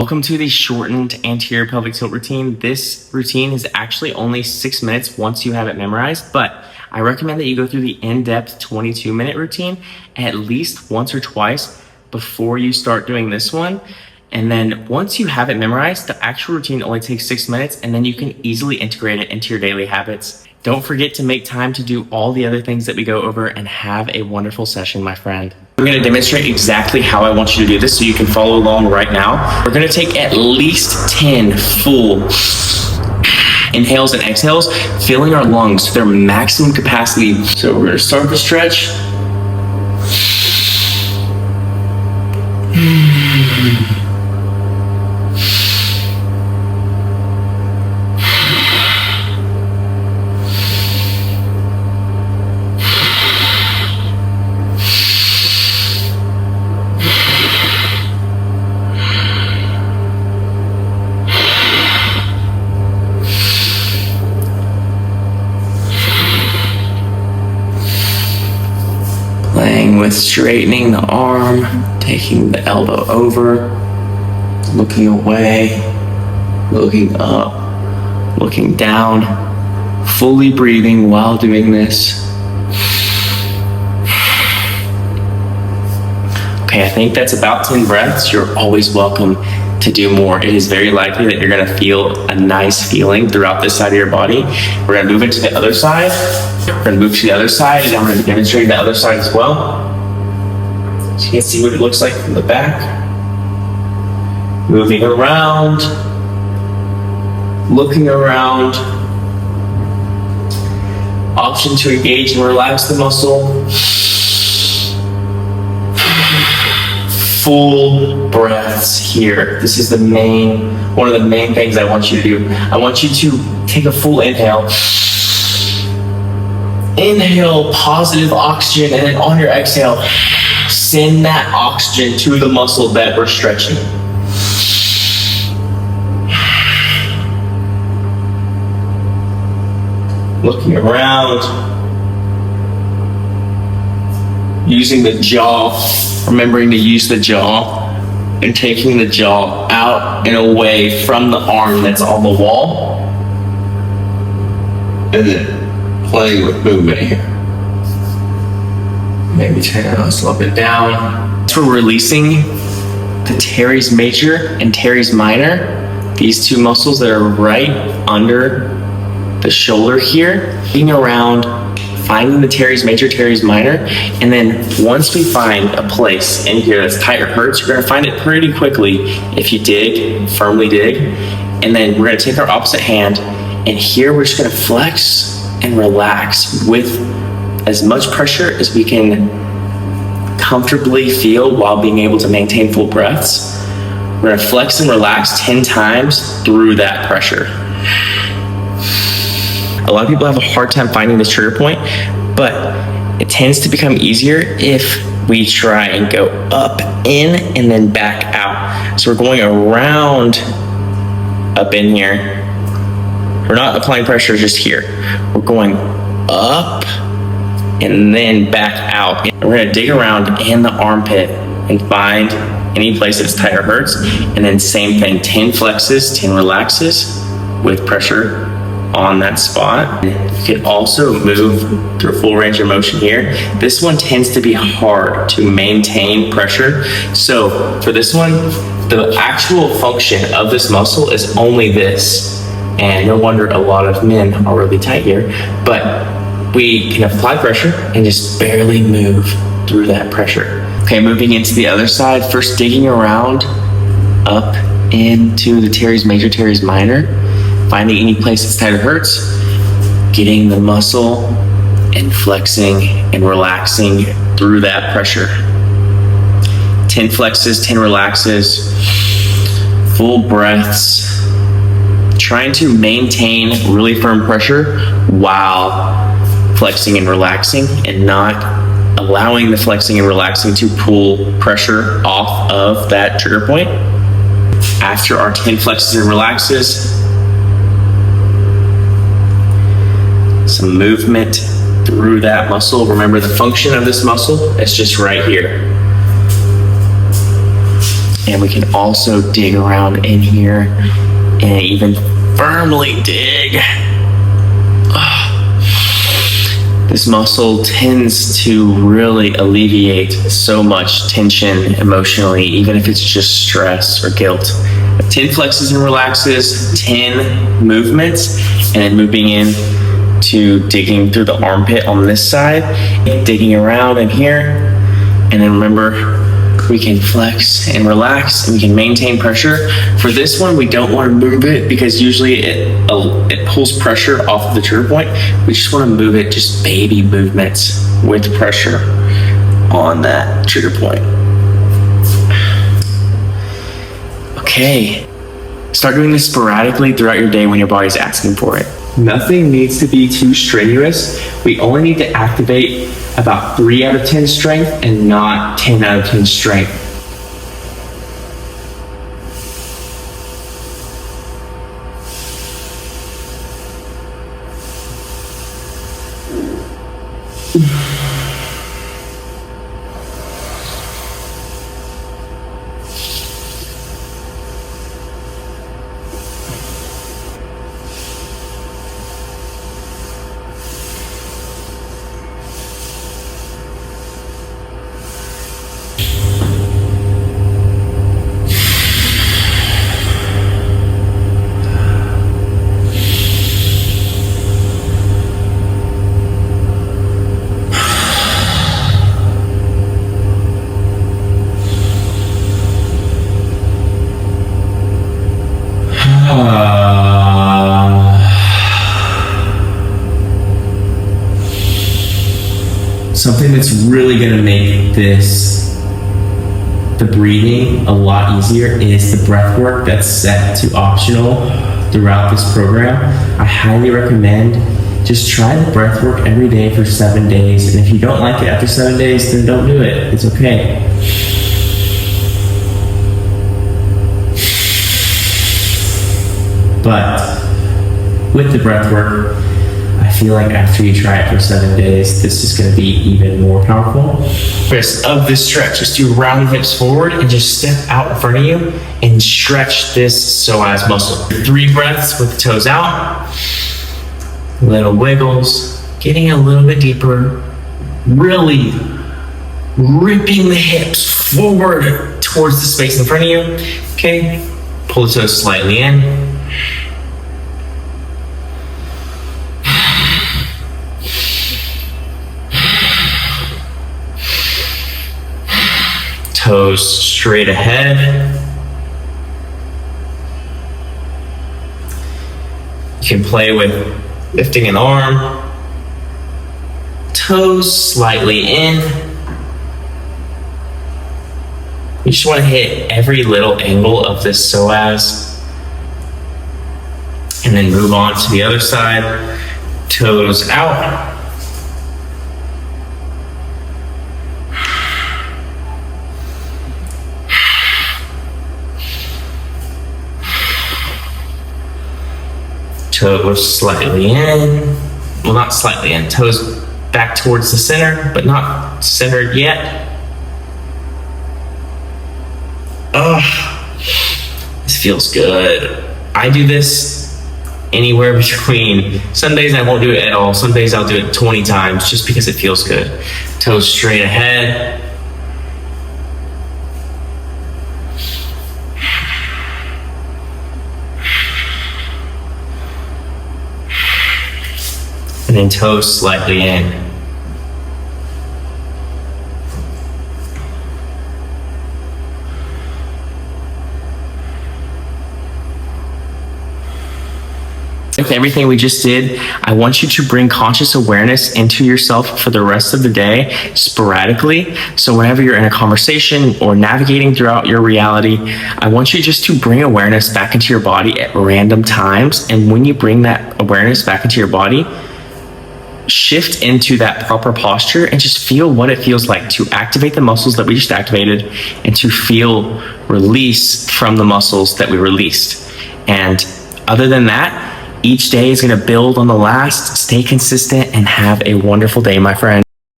Welcome to the shortened anterior pelvic tilt routine. This routine is actually only 6 minutes once you have it memorized, but I recommend that you go through the in-depth 22-minute routine at least once or twice before you start doing this one. And then once you have it memorized, the actual routine only takes 6 minutes, and then you can easily integrate it into your daily habits. Don't forget to make time to do all the other things that we go over, and have a wonderful session, my friend. I'm going to demonstrate exactly how I want you to do this so you can follow along right now. We're going to take at least 10 full inhales and exhales, filling our lungs to their maximum capacity. So we're going to start the stretch. Playing with straightening the arm, taking the elbow over, looking away, looking up, looking down, fully breathing while doing this. Okay, I think that's about 10 breaths. You're always welcome to do more. It is very likely that you're gonna feel a nice feeling throughout this side of your body. We're gonna move into the other side. We're gonna move to the other side, and I'm gonna be demonstrating the other side as well. So you can see what it looks like from the back. Moving around, looking around. Option to engage and relax the muscle. Full breaths here. This is one of the main things I want you to do. I want you to take a full inhale. Inhale positive oxygen, and then on your exhale, send that oxygen to the muscle that we're stretching. Looking around, using the jaw, remembering to use the jaw, and taking the jaw out and away from the arm that's on the wall, and then playing with movement here. Maybe turn us up and down. So we're releasing the teres major and teres minor, these two muscles that are right under the shoulder here. Looking around, finding the teres major, teres minor, and then once we find a place in here that's tight or hurts, you're gonna find it pretty quickly if you dig, firmly dig. And then we're gonna take our opposite hand, and here we're just gonna flex and relax with as much pressure as we can comfortably feel while being able to maintain full breaths. We're gonna flex and relax 10 times through that pressure. A lot of people have a hard time finding this trigger point, but it tends to become easier if we try and go up, in, and then back out. So we're going around up in here. We're not applying pressure just here. We're going up and then back out. And we're gonna dig around in the armpit and find any place that's tight or hurts. And then same thing, 10 flexes, 10 relaxes with pressure on that spot. You can also move through full range of motion here. This one tends to be hard to maintain pressure. So for this one, the actual function of this muscle is only this. And no wonder a lot of men are really tight here, but we can apply pressure and just barely move through that pressure. Okay, moving into the other side, first digging around up into the teres major, teres minor, finding any place that's tight or hurts, getting the muscle and flexing and relaxing through that pressure. 10 flexes, 10 relaxes, full breaths, trying to maintain really firm pressure while flexing and relaxing, and not allowing the flexing and relaxing to pull pressure off of that trigger point. After our 10 flexes and relaxes, some movement through that muscle. Remember, the function of this muscle is just right here. And we can also dig around in here and even firmly dig. This muscle tends to really alleviate so much tension emotionally, even if it's just stress or guilt. 10 flexes and relaxes, 10 movements, and then moving in to digging through the armpit on this side, digging around in here, and then remember, we can flex and relax and we can maintain pressure. For this one, we don't want to move it because usually it pulls pressure off of the trigger point. We just want to move it, just baby movements with pressure on that trigger point. Okay, start doing this sporadically throughout your day when your body's asking for it. Nothing needs to be too strenuous. We only need to activate about 3 out of 10 strength and not 10 out of 10 strength. Something that's really going to make the breathing a lot easier is the breath work that's set to optional throughout this program. I highly recommend just try the breath work every day for 7 days. And if you don't like it after 7 days, then don't do it. It's okay. But with the breath work, I feel like after you try it for 7 days, this is going to be even more powerful. Rest of this stretch, just do round the hips forward and just step out in front of you and stretch this psoas muscle. 3 breaths with the toes out, little wiggles, getting a little bit deeper, really ripping the hips forward towards the space in front of you. Okay, pull the toes slightly in. Toes straight ahead. You can play with lifting an arm. Toes slightly in. You just want to hit every little angle of this psoas. And then move on to the other side. Toes out. Toes slightly in, well, not slightly in, toes back towards the center, but not centered yet. Oh, this feels good. I do this anywhere between, some days I won't do it at all, some days I'll do it 20 times just because it feels good. Toes straight ahead. And then toes slightly in. With everything we just did, I want you to bring conscious awareness into yourself for the rest of the day, sporadically. So whenever you're in a conversation or navigating throughout your reality, I want you just to bring awareness back into your body at random times. And when you bring that awareness back into your body, shift into that proper posture and just feel what it feels like to activate the muscles that we just activated and to feel release from the muscles that we released. And other than that, each day is going to build on the last. Stay consistent and have a wonderful day, my friend.